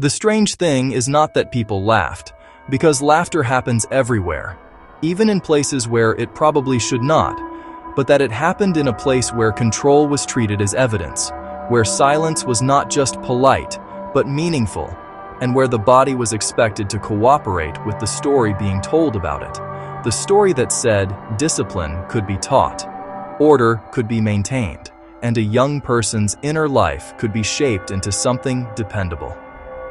The strange thing is not that people laughed, because laughter happens everywhere, even in places where it probably should not, but that it happened in a place where control was treated as evidence, where silence was not just polite, but meaningful, and where the body was expected to cooperate with the story being told about it. The story that said discipline could be taught, order could be maintained, and a young person's inner life could be shaped into something dependable.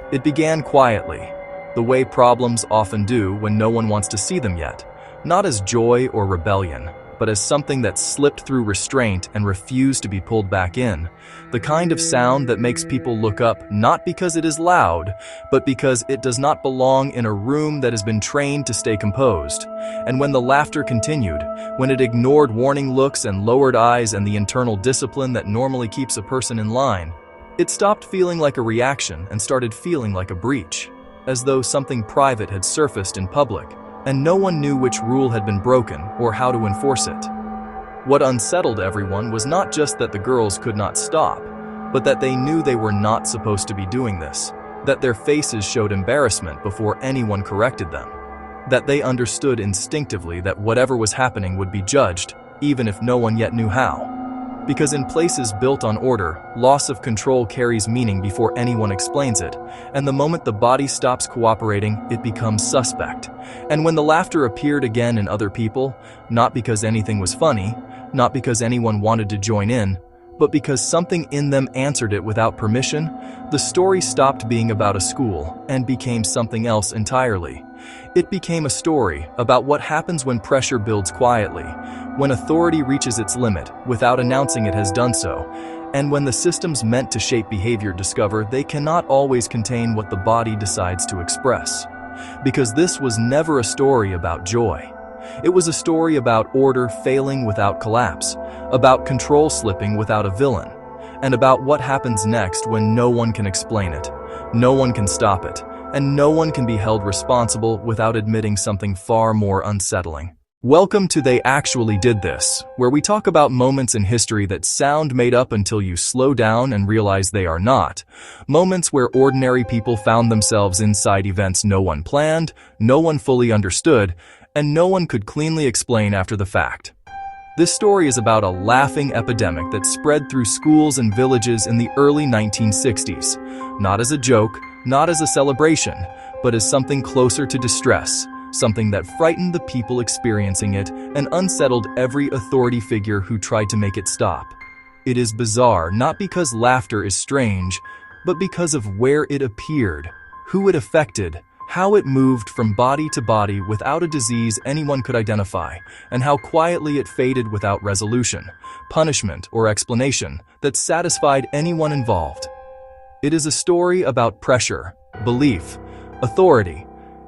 It began quietly, the way problems often do when no one wants to see them yet, not as joy or rebellion, but as something that slipped through restraint and refused to be pulled back in. The kind of sound that makes people look up not because it is loud, but because it does not belong in a room that has been trained to stay composed. And when the laughter continued, when it ignored warning looks and lowered eyes and the internal discipline that normally keeps a person in line, it stopped feeling like a reaction and started feeling like a breach, as though something private had surfaced in public, and no one knew which rule had been broken or how to enforce it. What unsettled everyone was not just that the girls could not stop, but that they knew they were not supposed to be doing this, that their faces showed embarrassment before anyone corrected them, that they understood instinctively that whatever was happening would be judged, even if no one yet knew how. Because in places built on order, loss of control carries meaning before anyone explains it, and the moment the body stops cooperating, it becomes suspect. And when the laughter appeared again in other people, not because anything was funny, not because anyone wanted to join in, but because something in them answered it without permission, the story stopped being about a school and became something else entirely. It became a story about what happens when pressure builds quietly, when authority reaches its limit without announcing it has done so, and when the systems meant to shape behavior discover they cannot always contain what the body decides to express. Because this was never a story about joy. It was a story about order failing without collapse, about control slipping without a villain, and about what happens next when no one can explain it, no one can stop it, and no one can be held responsible without admitting something far more unsettling. Welcome to They Actually Did This, where we talk about moments in history that sound made up until you slow down and realize they are not. Moments where ordinary people found themselves inside events no one planned, no one fully understood, and no one could cleanly explain after the fact. This story is about a laughing epidemic that spread through schools and villages in the early 1960s, not as a joke, not as a celebration, but as something closer to distress, something that frightened the people experiencing it and unsettled every authority figure who tried to make it stop. It is bizarre not because laughter is strange, but because of where it appeared, who it affected, how it moved from body to body without a disease anyone could identify, and how quietly it faded without resolution, punishment, or explanation that satisfied anyone involved. It is a story about pressure, belief, authority,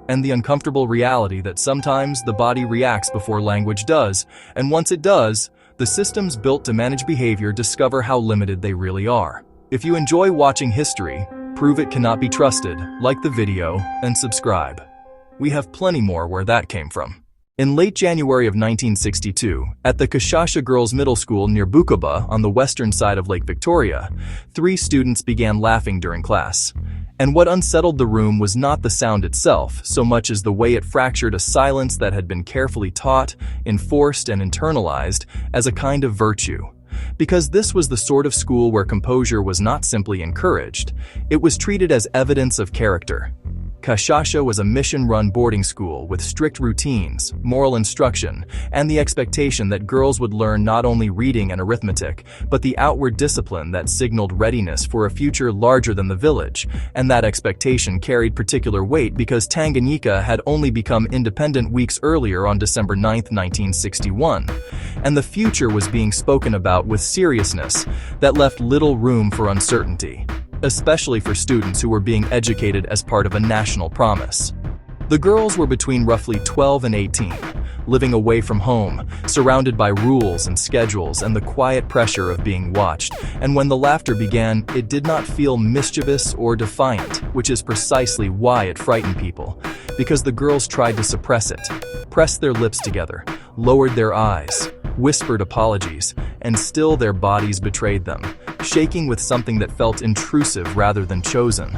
and the uncomfortable reality that sometimes the body reacts before language does, and once it does, the systems built to manage behavior discover how limited they really are. If you enjoy watching history, prove it cannot be trusted, like the video, and subscribe. We have plenty more where that came from. In late January of 1962, at the Kashasha Girls Middle School near Bukoba on the western side of Lake Victoria, 3 students began laughing during class. And what unsettled the room was not the sound itself, so much as the way it fractured a silence that had been carefully taught, enforced, and internalized as a kind of virtue. Because this was the sort of school where composure was not simply encouraged, it was treated as evidence of character. Kashasha was a mission-run boarding school with strict routines, moral instruction, and the expectation that girls would learn not only reading and arithmetic, but the outward discipline that signaled readiness for a future larger than the village, and that expectation carried particular weight because Tanganyika had only become independent weeks earlier on December 9, 1961, and the future was being spoken about with seriousness that left little room for uncertainty, especially for students who were being educated as part of a national promise. The girls were between roughly 12 and 18, living away from home, surrounded by rules and schedules and the quiet pressure of being watched, and when the laughter began, it did not feel mischievous or defiant, which is precisely why it frightened people, because the girls tried to suppress it, pressed their lips together, lowered their eyes, whispered apologies, and still their bodies betrayed them, shaking with something that felt intrusive rather than chosen.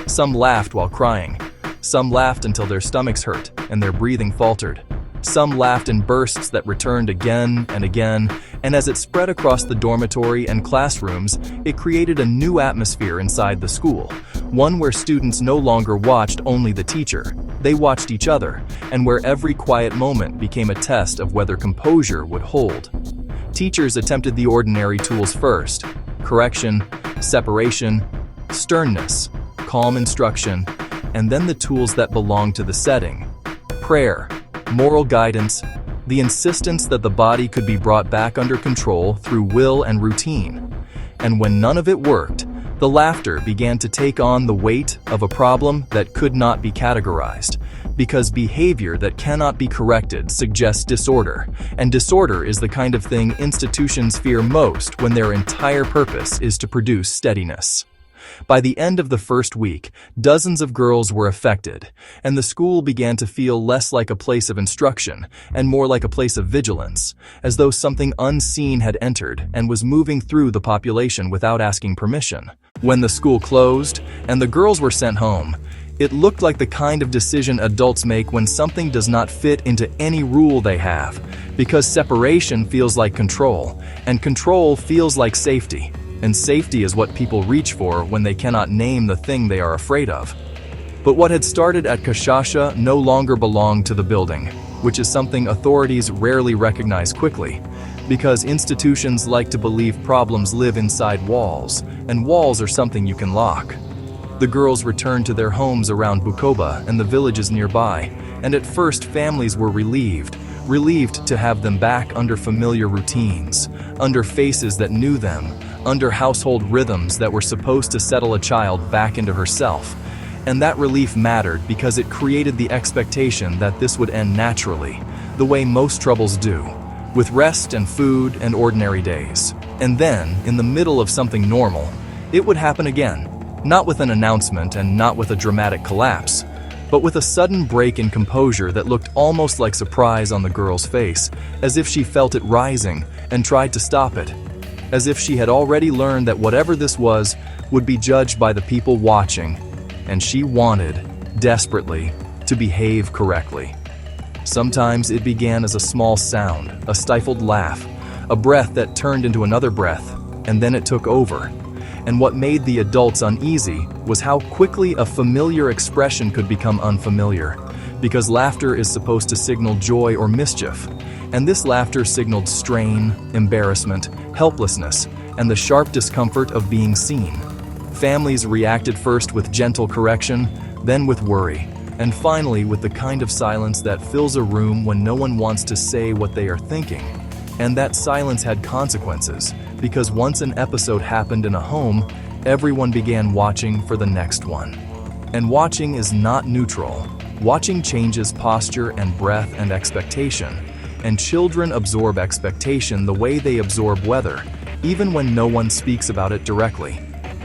Some laughed while crying. Some laughed until their stomachs hurt and their breathing faltered. Some laughed in bursts that returned again and again, and as it spread across the dormitory and classrooms, it created a new atmosphere inside the school, one where students no longer watched only the teacher. They watched each other, and where every quiet moment became a test of whether composure would hold. Teachers attempted the ordinary tools first: correction, separation, sternness, calm instruction, and then the tools that belonged to the setting: prayer, moral guidance, the insistence that the body could be brought back under control through will and routine. And when none of it worked, the laughter began to take on the weight of a problem that could not be categorized, because behavior that cannot be corrected suggests disorder, and disorder is the kind of thing institutions fear most when their entire purpose is to produce steadiness. By the end of the first week, dozens of girls were affected, and the school began to feel less like a place of instruction and more like a place of vigilance, as though something unseen had entered and was moving through the population without asking permission. When the school closed and the girls were sent home, it looked like the kind of decision adults make when something does not fit into any rule they have, because separation feels like control, and control feels like safety. And safety is what people reach for when they cannot name the thing they are afraid of. But what had started at Kashasha no longer belonged to the building, which is something authorities rarely recognize quickly, because institutions like to believe problems live inside walls, and walls are something you can lock. The girls returned to their homes around Bukoba and the villages nearby, and at first families were relieved to have them back under familiar routines, under faces that knew them, under household rhythms that were supposed to settle a child back into herself. And that relief mattered because it created the expectation that this would end naturally, the way most troubles do, with rest and food and ordinary days. And then, in the middle of something normal, it would happen again, not with an announcement and not with a dramatic collapse, but with a sudden break in composure that looked almost like surprise on the girl's face, as if she felt it rising and tried to stop it. As if she had already learned that whatever this was would be judged by the people watching, and she wanted, desperately, to behave correctly. Sometimes it began as a small sound, a stifled laugh, a breath that turned into another breath, and then it took over. And what made the adults uneasy was how quickly a familiar expression could become unfamiliar, because laughter is supposed to signal joy or mischief, and this laughter signaled strain, embarrassment, helplessness, and the sharp discomfort of being seen. Families reacted first with gentle correction, then with worry, and finally with the kind of silence that fills a room when no one wants to say what they are thinking. And that silence had consequences, because once an episode happened in a home, everyone began watching for the next one. And watching is not neutral. Watching changes posture and breath and expectation. And children absorb expectation the way they absorb weather, even when no one speaks about it directly.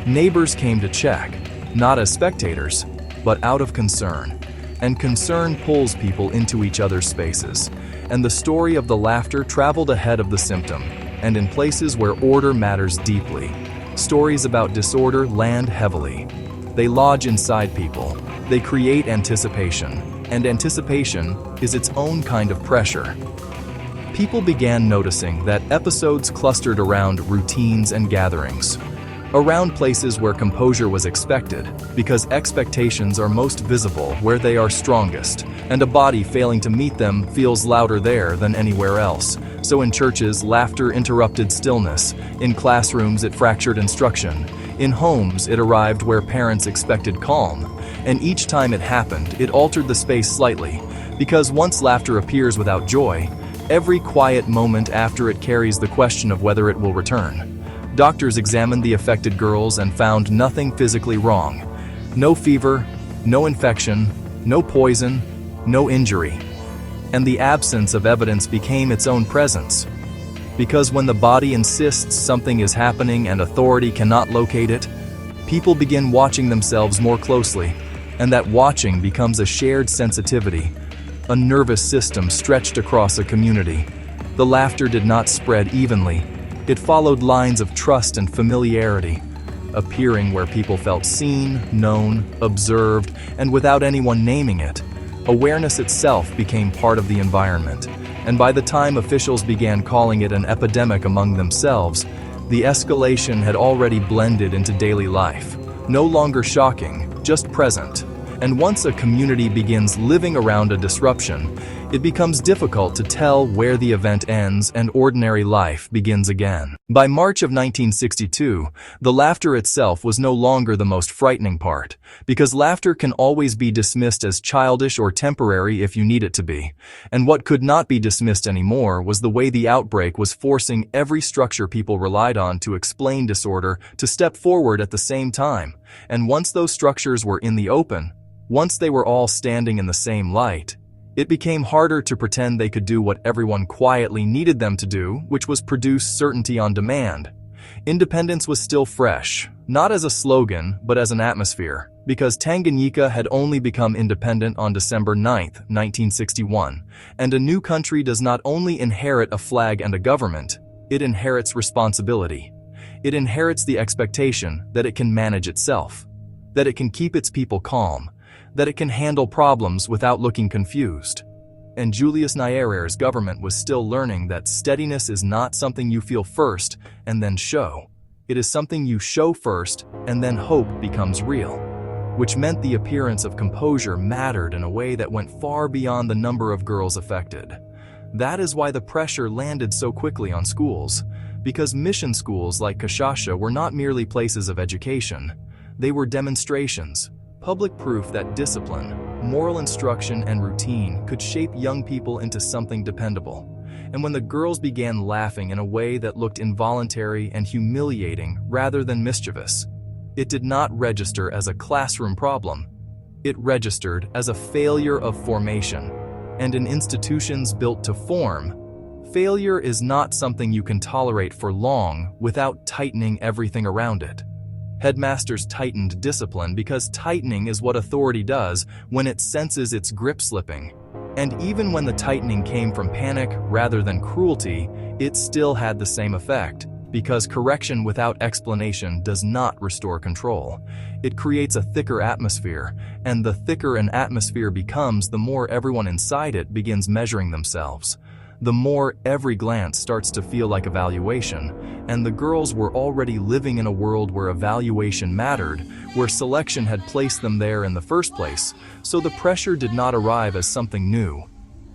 Neighbors came to check, not as spectators, but out of concern. And concern pulls people into each other's spaces. And the story of the laughter traveled ahead of the symptom, and in places where order matters deeply, stories about disorder land heavily. They lodge inside people. They create anticipation, and anticipation is its own kind of pressure. People began noticing that episodes clustered around routines and gatherings, around places where composure was expected, because expectations are most visible where they are strongest, and a body failing to meet them feels louder there than anywhere else. So in churches, laughter interrupted stillness. In classrooms, it fractured instruction. In homes, it arrived where parents expected calm. And each time it happened, it altered the space slightly, because once laughter appears without joy, every quiet moment after it carries the question of whether it will return. Doctors examined the affected girls and found nothing physically wrong. No fever, no infection, no poison, no injury. And the absence of evidence became its own presence. Because when the body insists something is happening and authority cannot locate it, people begin watching themselves more closely, and that watching becomes a shared sensitivity, a nervous system stretched across a community. The laughter did not spread evenly. It followed lines of trust and familiarity. appearing where people felt seen, known, observed, and without anyone naming it. Awareness itself became part of the environment, and by the time officials began calling it an epidemic among themselves, the escalation had already blended into daily life, no longer shocking, just present. And once a community begins living around a disruption, it becomes difficult to tell where the event ends and ordinary life begins again. By March of 1962, the laughter itself was no longer the most frightening part, because laughter can always be dismissed as childish or temporary if you need it to be. And what could not be dismissed anymore was the way the outbreak was forcing every structure people relied on to explain disorder to step forward at the same time. And once those structures were in the open, once they were all standing in the same light, it became harder to pretend they could do what everyone quietly needed them to do, which was produce certainty on demand. Independence was still fresh, not as a slogan, but as an atmosphere, because Tanganyika had only become independent on December 9, 1961, and a new country does not only inherit a flag and a government, it inherits responsibility. It inherits the expectation that it can manage itself, that it can keep its people calm, that it can handle problems without looking confused. And Julius Nyerere's government was still learning that steadiness is not something you feel first and then show. It is something you show first and then hope becomes real, which meant the appearance of composure mattered in a way that went far beyond the number of girls affected. That is why the pressure landed so quickly on schools, because mission schools like Kashasha were not merely places of education. They were demonstrations, public proof that discipline, moral instruction, and routine could shape young people into something dependable. And when the girls began laughing in a way that looked involuntary and humiliating rather than mischievous, it did not register as a classroom problem. It registered as a failure of formation. And in institutions built to form, failure is not something you can tolerate for long without tightening everything around it. Headmasters tightened discipline because tightening is what authority does when it senses its grip slipping. And even when the tightening came from panic rather than cruelty, it still had the same effect, because correction without explanation does not restore control. It creates a thicker atmosphere, and the thicker an atmosphere becomes, the more everyone inside it begins measuring themselves. The more every glance starts to feel like evaluation, and the girls were already living in a world where evaluation mattered, where selection had placed them there in the first place, so the pressure did not arrive as something new.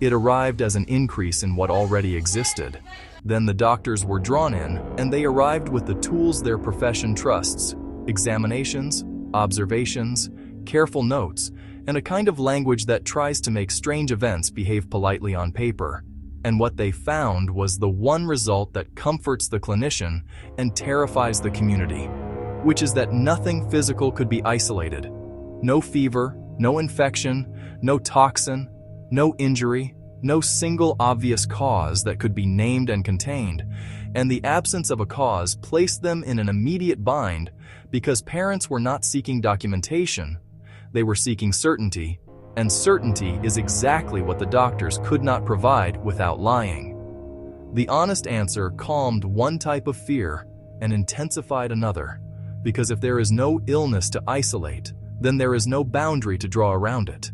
It arrived as an increase in what already existed. Then the doctors were drawn in, and they arrived with the tools their profession trusts: examinations, observations, careful notes, and a kind of language that tries to make strange events behave politely on paper. And what they found was the one result that comforts the clinician and terrifies the community, which is that nothing physical could be isolated. No fever, no infection, no toxin, no injury, no single obvious cause that could be named and contained, and the absence of a cause placed them in an immediate bind because parents were not seeking documentation, they were seeking certainty. And certainty is exactly what the doctors could not provide without lying. The honest answer calmed one type of fear and intensified another, because if there is no illness to isolate, then there is no boundary to draw around it.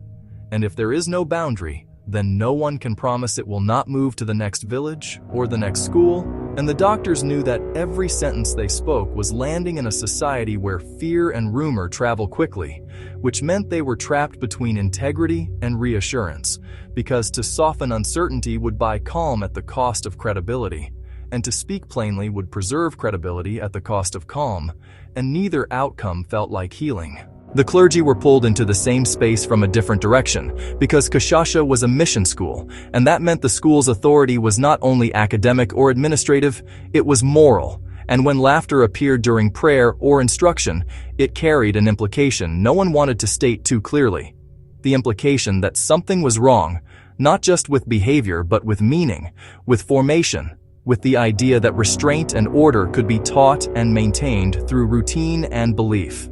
And if there is no boundary, then no one can promise it will not move to the next village or the next school, and the doctors knew that every sentence they spoke was landing in a society where fear and rumor travel quickly, which meant they were trapped between integrity and reassurance, because to soften uncertainty would buy calm at the cost of credibility, and to speak plainly would preserve credibility at the cost of calm, and neither outcome felt like healing. The clergy were pulled into the same space from a different direction, because Kashasha was a mission school, and that meant the school's authority was not only academic or administrative, it was moral. And when laughter appeared during prayer or instruction, it carried an implication no one wanted to state too clearly. The implication that something was wrong, not just with behavior but with meaning, with formation, with the idea that restraint and order could be taught and maintained through routine and belief.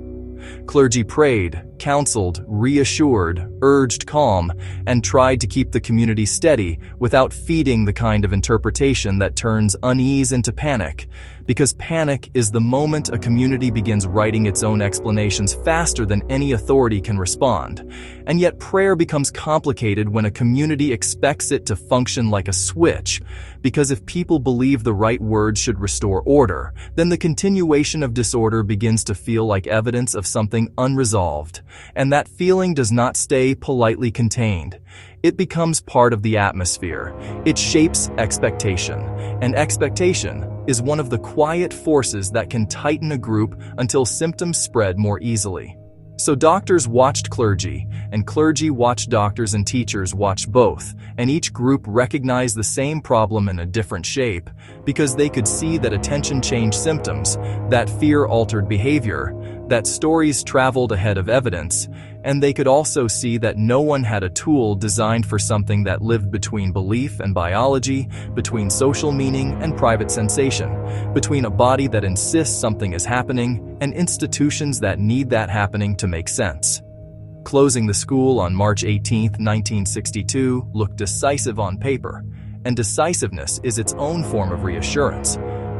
Clergy prayed, counseled, reassured, urged calm, and tried to keep the community steady without feeding the kind of interpretation that turns unease into panic. Because panic is the moment a community begins writing its own explanations faster than any authority can respond. And yet prayer becomes complicated when a community expects it to function like a switch. Because if people believe the right words should restore order, then the continuation of disorder begins to feel like evidence of something unresolved. And that feeling does not stay politely contained. It becomes part of the atmosphere. It shapes expectation. And expectation is one of the quiet forces that can tighten a group until symptoms spread more easily. So doctors watched clergy, and clergy watched doctors, and teachers watched both, and each group recognized the same problem in a different shape, because they could see that attention changed symptoms, that fear altered behavior, that stories traveled ahead of evidence, and they could also see that no one had a tool designed for something that lived between belief and biology, between social meaning and private sensation, between a body that insists something is happening and institutions that need that happening to make sense. Closing the school on March 18, 1962, looked decisive on paper, and decisiveness is its own form of reassurance.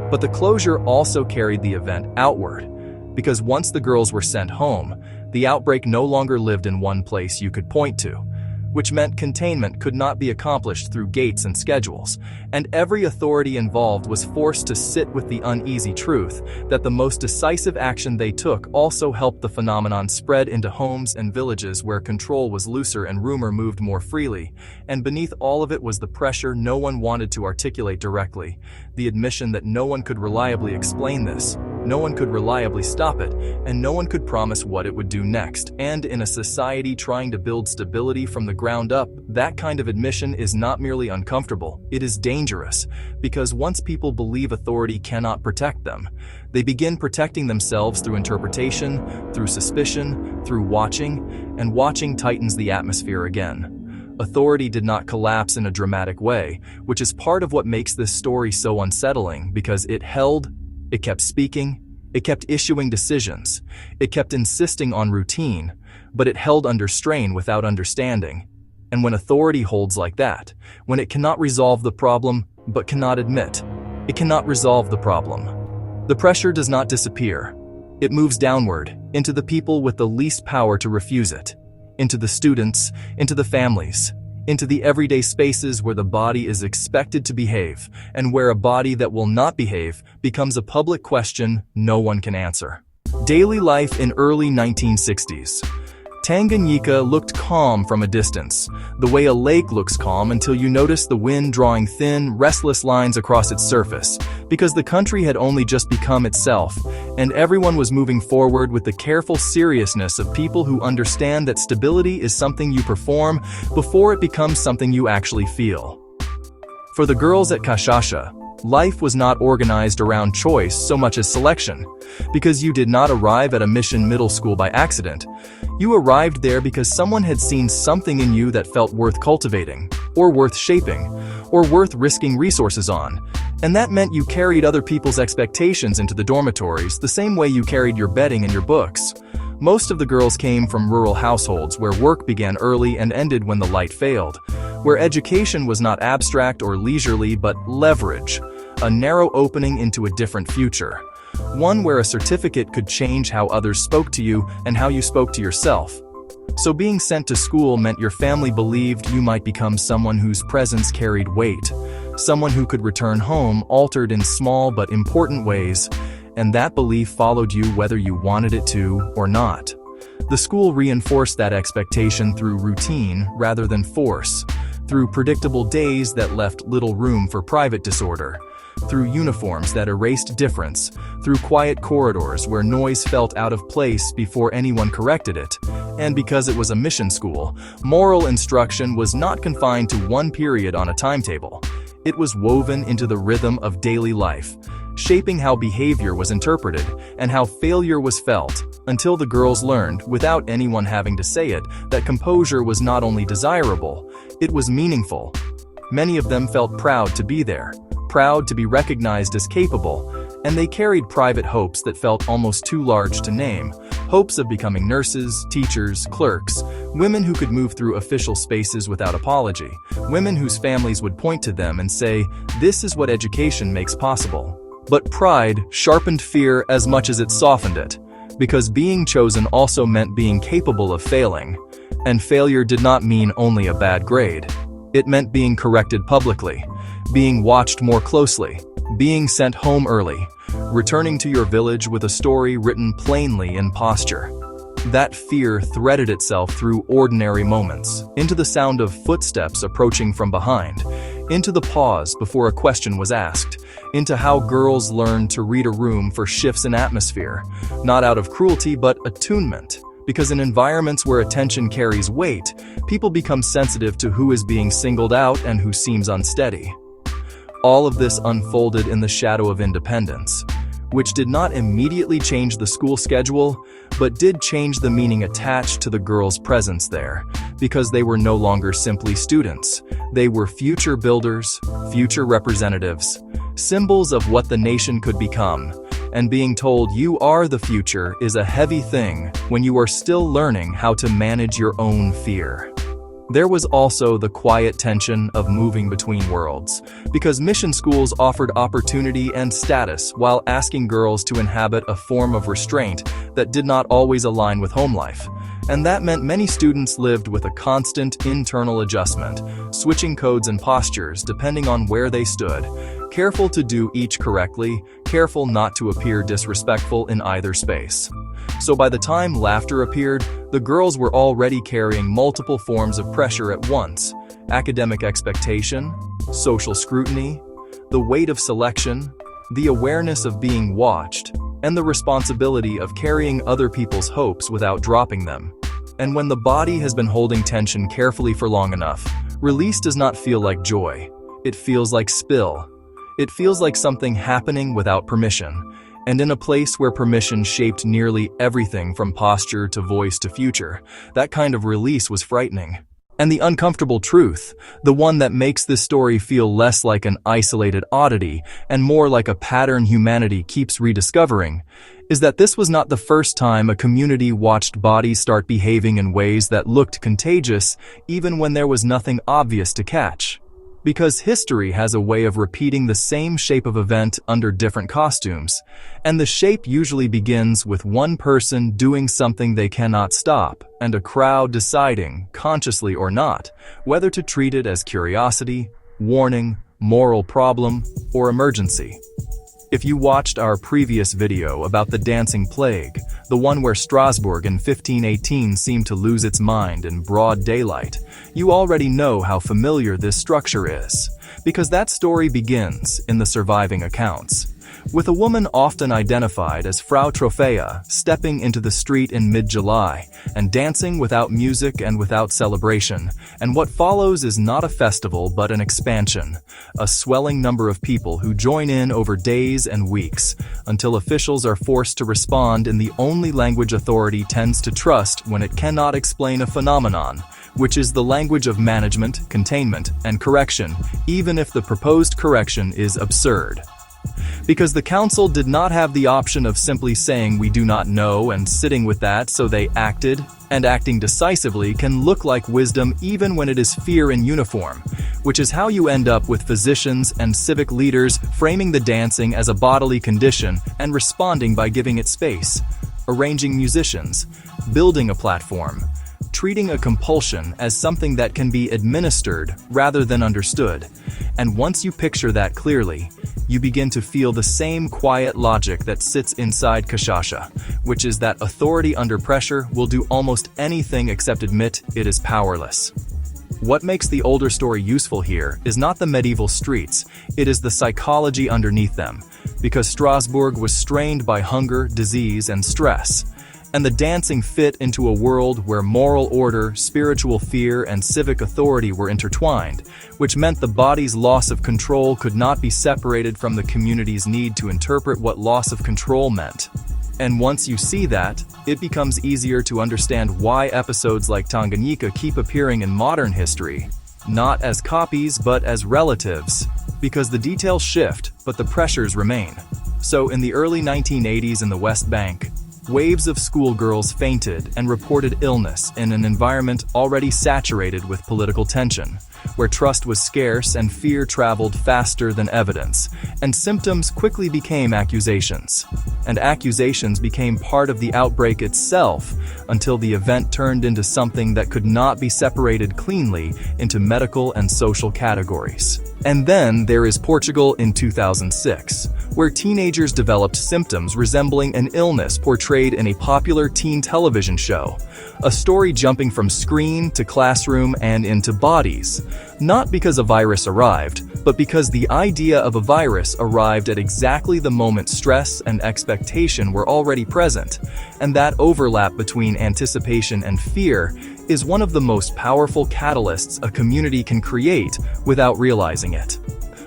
But the closure also carried the event outward, because once the girls were sent home, the outbreak no longer lived in one place you could point to, which meant containment could not be accomplished through gates and schedules, and every authority involved was forced to sit with the uneasy truth that the most decisive action they took also helped the phenomenon spread into homes and villages where control was looser and rumor moved more freely, and beneath all of it was the pressure no one wanted to articulate directly, the admission that no one could reliably explain this, no one could reliably stop it, and no one could promise what it would do next. And in a society trying to build stability from the ground up, that kind of admission is not merely uncomfortable, it is dangerous, because once people believe authority cannot protect them, they begin protecting themselves through interpretation, through suspicion, through watching, and watching tightens the atmosphere again. Authority did not collapse in a dramatic way, which is part of what makes this story so unsettling, because it kept speaking, it kept issuing decisions, it kept insisting on routine, but it held under strain without understanding. And when authority holds like that, when it cannot resolve the problem but cannot admit, it cannot resolve the problem, the pressure does not disappear. It moves downward, into the people with the least power to refuse it, into the students, into the families, into the everyday spaces where the body is expected to behave, and where a body that will not behave becomes a public question no one can answer. Daily life in early 1960s. Tanganyika looked calm from a distance, the way a lake looks calm until you notice the wind drawing thin, restless lines across its surface, because the country had only just become itself, and everyone was moving forward with the careful seriousness of people who understand that stability is something you perform before it becomes something you actually feel. For the girls at Kashasha, life was not organized around choice so much as selection, because you did not arrive at a mission middle school by accident. You arrived there because someone had seen something in you that felt worth cultivating, or worth shaping, or worth risking resources on. And that meant you carried other people's expectations into the dormitories the same way you carried your bedding and your books. Most of the girls came from rural households where work began early and ended when the light failed, where education was not abstract or leisurely but leverage, a narrow opening into a different future. One where a certificate could change how others spoke to you and how you spoke to yourself. So being sent to school meant your family believed you might become someone whose presence carried weight, someone who could return home altered in small but important ways, and that belief followed you whether you wanted it to or not. The school reinforced that expectation through routine rather than force, through predictable days that left little room for private disorder, through uniforms that erased difference, through quiet corridors where noise felt out of place before anyone corrected it. And because it was a mission school, moral instruction was not confined to one period on a timetable. It was woven into the rhythm of daily life, shaping how behavior was interpreted and how failure was felt, until the girls learned, without anyone having to say it, that composure was not only desirable, it was meaningful. Many of them felt proud to be there, proud to be recognized as capable, and they carried private hopes that felt almost too large to name, hopes of becoming nurses, teachers, clerks, women who could move through official spaces without apology, women whose families would point to them and say, "This is what education makes possible." But pride sharpened fear as much as it softened it, because being chosen also meant being capable of failing. And failure did not mean only a bad grade. It meant being corrected publicly, being watched more closely, being sent home early, returning to your village with a story written plainly in posture. That fear threaded itself through ordinary moments, into the sound of footsteps approaching from behind, into the pause before a question was asked, into how girls learned to read a room for shifts in atmosphere, not out of cruelty but attunement. Because in environments where attention carries weight, people become sensitive to who is being singled out and who seems unsteady. All of this unfolded in the shadow of independence, which did not immediately change the school schedule, but did change the meaning attached to the girls' presence there, because they were no longer simply students. They were future builders, future representatives, symbols of what the nation could become. And being told you are the future is a heavy thing when you are still learning how to manage your own fear. There was also the quiet tension of moving between worlds, because mission schools offered opportunity and status while asking girls to inhabit a form of restraint that did not always align with home life. And that meant many students lived with a constant internal adjustment, switching codes and postures depending on where they stood, careful to do each correctly, careful not to appear disrespectful in either space. So by the time laughter appeared, the girls were already carrying multiple forms of pressure at once: academic expectation, social scrutiny, the weight of selection, the awareness of being watched, and the responsibility of carrying other people's hopes without dropping them. And when the body has been holding tension carefully for long enough, release does not feel like joy. It feels like spill. It feels like something happening without permission. And in a place where permission shaped nearly everything from posture to voice to future, that kind of release was frightening. And the uncomfortable truth, the one that makes this story feel less like an isolated oddity and more like a pattern humanity keeps rediscovering, is that this was not the first time a community watched bodies start behaving in ways that looked contagious even when there was nothing obvious to catch. Because history has a way of repeating the same shape of event under different costumes, and the shape usually begins with one person doing something they cannot stop, and a crowd deciding, consciously or not, whether to treat it as curiosity, warning, moral problem, or emergency. If you watched our previous video about the dancing plague, the one where Strasbourg in 1518 seemed to lose its mind in broad daylight, you already know how familiar this structure is, because that story begins in the surviving accounts, with a woman often identified as Frau Trophea stepping into the street in mid-July and dancing without music and without celebration, and what follows is not a festival but an expansion, a swelling number of people who join in over days and weeks, until officials are forced to respond in the only language authority tends to trust when it cannot explain a phenomenon, which is the language of management, containment, and correction, even if the proposed correction is absurd. Because the council did not have the option of simply saying we do not know and sitting with that, so they acted, and acting decisively can look like wisdom even when it is fear in uniform, which is how you end up with physicians and civic leaders framing the dancing as a bodily condition and responding by giving it space, arranging musicians, building a platform, treating a compulsion as something that can be administered rather than understood. And once you picture that clearly, you begin to feel the same quiet logic that sits inside Kashasha, which is that authority under pressure will do almost anything except admit it is powerless. What makes the older story useful here is not the medieval streets, it is the psychology underneath them, because Strasbourg was strained by hunger, disease, and stress. And the dancing fit into a world where moral order, spiritual fear, and civic authority were intertwined, which meant the body's loss of control could not be separated from the community's need to interpret what loss of control meant. And once you see that, it becomes easier to understand why episodes like Tanganyika keep appearing in modern history, not as copies but as relatives, because the details shift, but the pressures remain. So in the early 1980s in the West Bank, Waves of schoolgirls fainted and reported illness in an environment already saturated with political tension, where trust was scarce and fear traveled faster than evidence, and symptoms quickly became accusations. And accusations became part of the outbreak itself until the event turned into something that could not be separated cleanly into medical and social categories. And then there is Portugal in 2006, where teenagers developed symptoms resembling an illness portrayed in a popular teen television show, a story jumping from screen to classroom and into bodies, not because a virus arrived, but because the idea of a virus arrived at exactly the moment stress and expectation were already present, and that overlap between anticipation and fear is one of the most powerful catalysts a community can create without realizing it.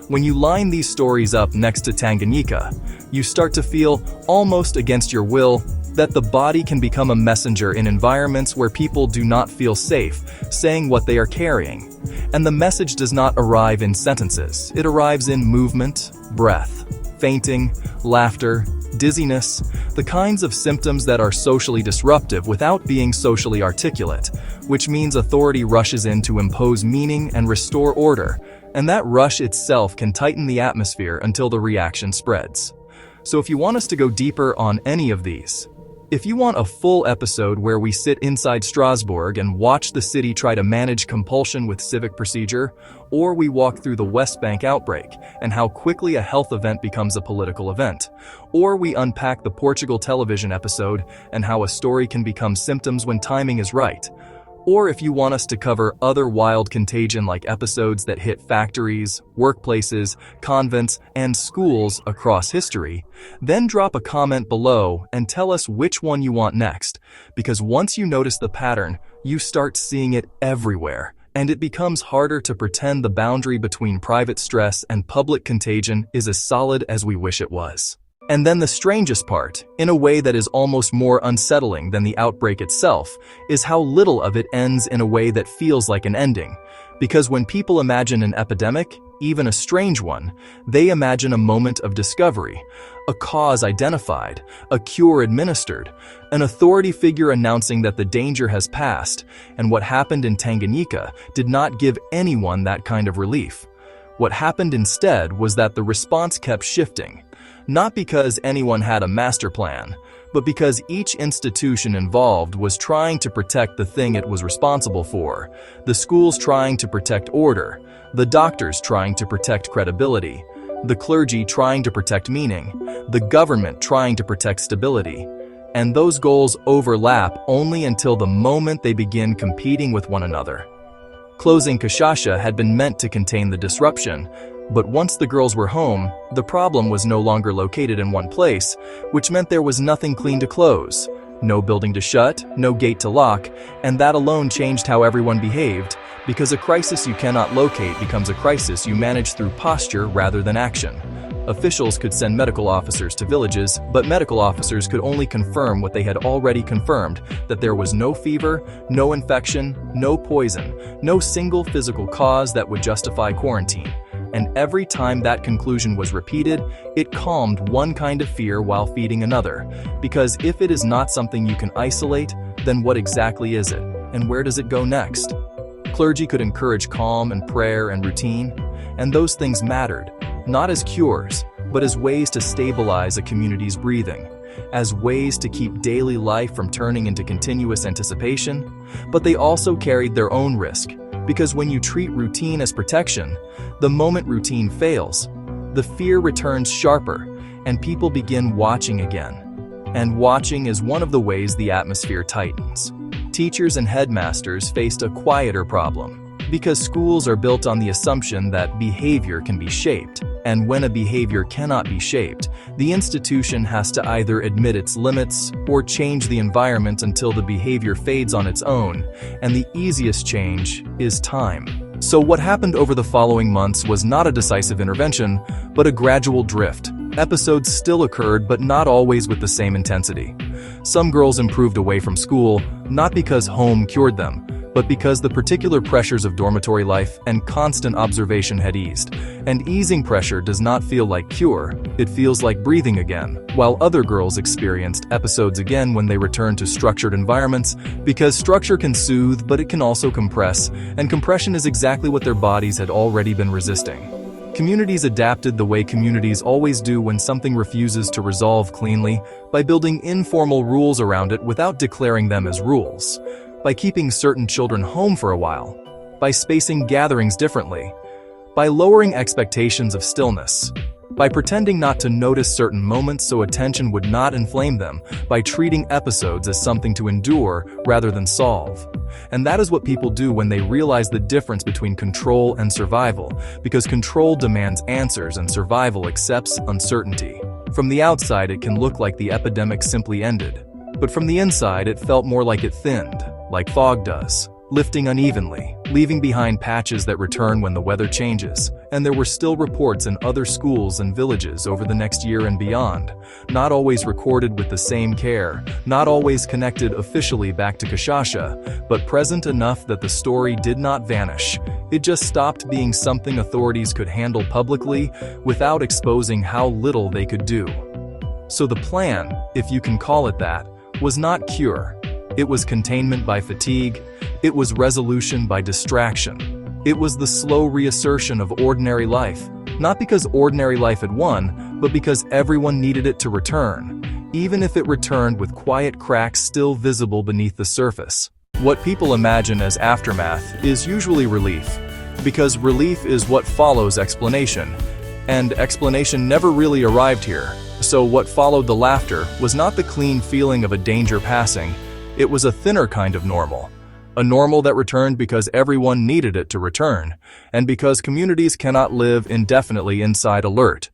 When you line these stories up next to Tanganyika, you start to feel, almost against your will, that the body can become a messenger in environments where people do not feel safe saying what they are carrying. And the message does not arrive in sentences, it arrives in movement, breath, fainting, laughter, dizziness, the kinds of symptoms that are socially disruptive without being socially articulate, which means authority rushes in to impose meaning and restore order, and that rush itself can tighten the atmosphere until the reaction spreads. So if you want us to go deeper on any of these, if you want a full episode where we sit inside Strasbourg and watch the city try to manage compulsion with civic procedure, or we walk through the West Bank outbreak and how quickly a health event becomes a political event, or we unpack the Portugal television episode and how a story can become symptoms when timing is right, or if you want us to cover other wild contagion-like episodes that hit factories, workplaces, convents, and schools across history, then drop a comment below and tell us which one you want next, because once you notice the pattern, you start seeing it everywhere, and it becomes harder to pretend the boundary between private stress and public contagion is as solid as we wish it was. And then the strangest part, in a way that is almost more unsettling than the outbreak itself, is how little of it ends in a way that feels like an ending. Because when people imagine an epidemic, even a strange one, they imagine a moment of discovery, a cause identified, a cure administered, an authority figure announcing that the danger has passed, and what happened in Tanganyika did not give anyone that kind of relief. What happened instead was that the response kept shifting. Not because anyone had a master plan, but because each institution involved was trying to protect the thing it was responsible for. The schools trying to protect order, the doctors trying to protect credibility, the clergy trying to protect meaning, the government trying to protect stability. And those goals overlap only until the moment they begin competing with one another. Closing Kashasha had been meant to contain the disruption, but once the girls were home, the problem was no longer located in one place, which meant there was nothing clean to close, no building to shut, no gate to lock, and that alone changed how everyone behaved, because a crisis you cannot locate becomes a crisis you manage through posture rather than action. Officials could send medical officers to villages, but medical officers could only confirm what they had already confirmed, that there was no fever, no infection, no poison, no single physical cause that would justify quarantine. And every time that conclusion was repeated, it calmed one kind of fear while feeding another. Because if it is not something you can isolate, then what exactly is it? And where does it go next? Clergy could encourage calm and prayer and routine, and those things mattered, not as cures, but as ways to stabilize a community's breathing, as ways to keep daily life from turning into continuous anticipation. But they also carried their own risk, because when you treat routine as protection, the moment routine fails, the fear returns sharper, and people begin watching again. And watching is one of the ways the atmosphere tightens. Teachers and headmasters faced a quieter problem, because schools are built on the assumption that behavior can be shaped, and when a behavior cannot be shaped, the institution has to either admit its limits or change the environment until the behavior fades on its own, and the easiest change is time. So what happened over the following months was not a decisive intervention, but a gradual drift. Episodes still occurred, but not always with the same intensity. Some girls improved away from school, not because home cured them, but because the particular pressures of dormitory life and constant observation had eased. And easing pressure does not feel like cure, it feels like breathing again, while other girls experienced episodes again when they returned to structured environments, because structure can soothe, but it can also compress, and compression is exactly what their bodies had already been resisting. Communities adapted the way communities always do when something refuses to resolve cleanly, by building informal rules around it without declaring them as rules, by keeping certain children home for a while, by spacing gatherings differently, by lowering expectations of stillness, by pretending not to notice certain moments so attention would not inflame them, by treating episodes as something to endure rather than solve. And that is what people do when they realize the difference between control and survival, because control demands answers and survival accepts uncertainty. From the outside, it can look like the epidemic simply ended, but from the inside, it felt more like it thinned, like fog does, lifting unevenly, leaving behind patches that return when the weather changes. And there were still reports in other schools and villages over the next year and beyond, not always recorded with the same care, not always connected officially back to Kashasha, but present enough that the story did not vanish. It just stopped being something authorities could handle publicly without exposing how little they could do. So the plan, if you can call it that, was not cure. It was containment by fatigue. It was resolution by distraction. It was the slow reassertion of ordinary life, not because ordinary life had won, but because everyone needed it to return, even if it returned with quiet cracks still visible beneath the surface. What people imagine as aftermath is usually relief, because relief is what follows explanation, and explanation never really arrived here. So what followed the laughter was not the clean feeling of a danger passing. It was a thinner kind of normal. A normal that returned because everyone needed it to return, and because communities cannot live indefinitely inside alert.